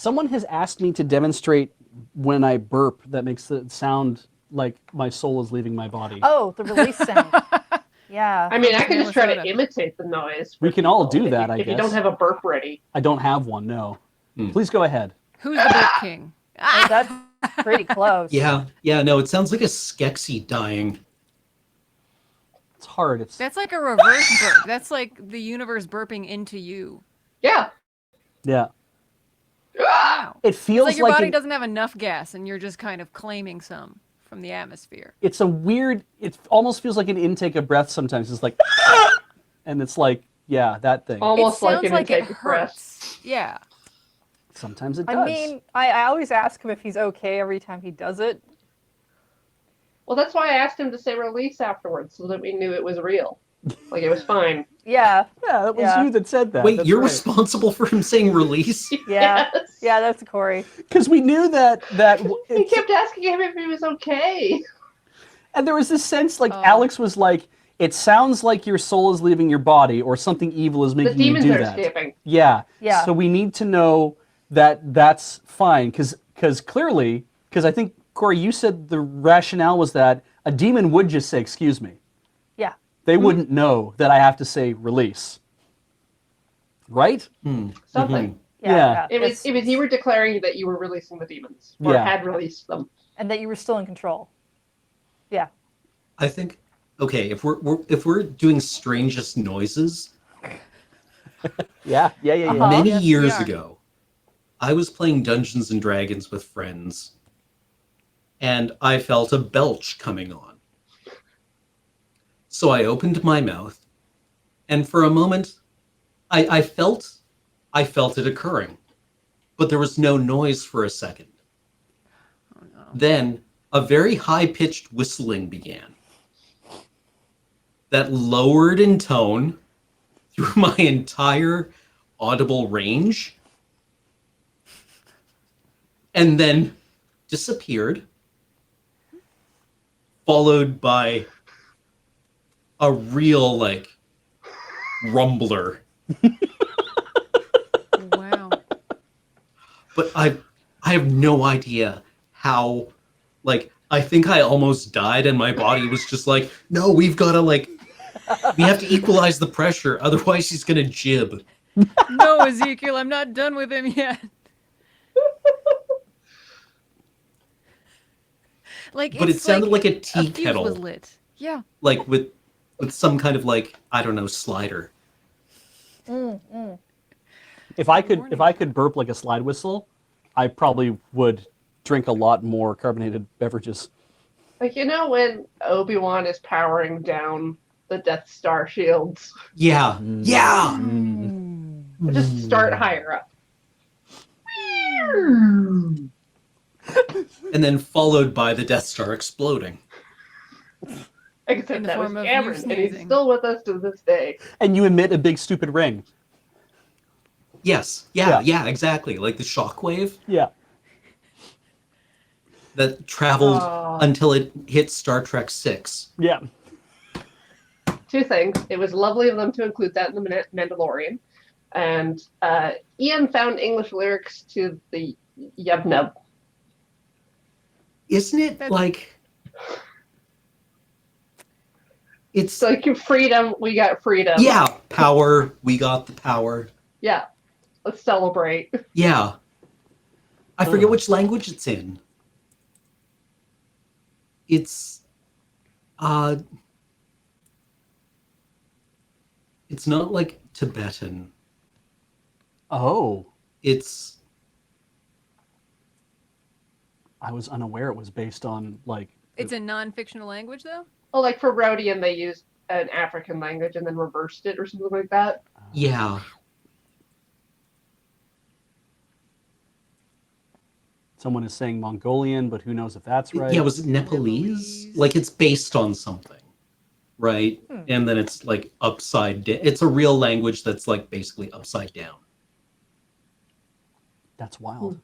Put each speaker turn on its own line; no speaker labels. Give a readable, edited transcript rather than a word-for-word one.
Someone has asked me to demonstrate when I burp that makes it sound like my soul is leaving my body.
Oh, the release sound. Yeah.
I mean, I can just try to
Minnesota.
imitate the noise.
We can all do that, I
if you
guess.
don't have a burp ready.
I don't have one, no. Please go ahead.
Who's the burp king?
Oh, that's pretty close.
Yeah, no, it sounds like a Skeksis dying.
It's hard.
That's like a reverse burp. That's like the universe burping into you.
Yeah.
Yeah.
Wow.
It
It's
feels
like your body
it-
doesn't have enough gas and you're just kind of claiming some from the atmosphere.
It's a weird, it almost feels like an intake of breath sometimes. It's like, and it's like, yeah, that thing.
Almost
it
like
sounds
an
like it
intake of breath.
hurts. Yeah.
Sometimes it does.
I mean, I always ask him if he's okay every time he does it.
Well, that's why I asked him to say release afterwards, so that we knew it was real. Like, it was fine.
Yeah.
Yeah, that was
Yeah.
you that said that.
Wait,
That's
you're
right.
responsible for him saying release?
Yeah.
Yes.
Yeah, that's Corey.
Because we knew that
He kept asking him if he was okay.
and there was this sense like
Oh.
Alex was like, it sounds like your soul is leaving your body or something evil is
The
making you
demons
do
are
that.
escaping.
Yeah.
Yeah.
So we need to know that that's fine because clearly, because I think, Corey, you said the rationale was that a demon would just say, excuse me.
Yeah.
They wouldn't know that I have to say release. Right?
Something.
Yeah.
It was you were declaring that you were releasing the demons. Or
Yeah.
had released them.
And that you were still in control. Yeah.
I think, okay, if we're doing strangest noises,
Yeah.
many
Yes, we
years
are.
ago, I was playing Dungeons and Dragons with friends, and I felt a belch coming on. So I opened my mouth, and for a moment, I felt it occurring, but there was no noise for a second.
Oh, no.
Then a very high-pitched whistling began that lowered in tone through my entire audible range and then disappeared, followed by a real, like, rumbler.
Wow.
But I have no idea how, like, I think I almost died and my body was just like, no, we've got to, like, we have to equalize the pressure, otherwise he's going to jib.
No, Ezekiel, I'm not done with him yet. Like,
But it
it's
sounded like a tea
fuse
kettle.
was lit. Yeah.
Like, with some kind of, like, I don't know, slider.
If I could burp like a slide whistle, I probably would drink a lot more carbonated beverages.
Like, you know when Obi-Wan is powering down the Death Star shields?
Yeah, yeah!
Just start higher up.
And then followed by the Death Star exploding.
Except
In the
that was
form of you
Cameron, and he's
sneezing.
still with us to this day.
And you emit a big stupid ring.
Yes,
Yeah.
yeah, exactly. Like the shockwave
Yeah.
that traveled
Aw.
until it hit Star Trek VI.
Yeah.
Two things. It was lovely of them to include that in the Mandalorian. And Ian found English lyrics to the Yub Nub.
Isn't it
That's-
like... It's
So like freedom, we got freedom.
yeah, power, we got the power.
Yeah. Let's celebrate.
Yeah. I forget which language it's in. It's not like Tibetan.
Oh,
It's
I was unaware it was based on like.
It's a non-fictional language, though?
Well, like for Rhodian, they used an African language and then reversed it or something like that.
yeah.
Someone is saying Mongolian, but who knows if that's right?
Yeah, was it Nepalese? Like it's based on something. Right? And then it's like upside down. It's a real language that's like basically upside down.
That's wild.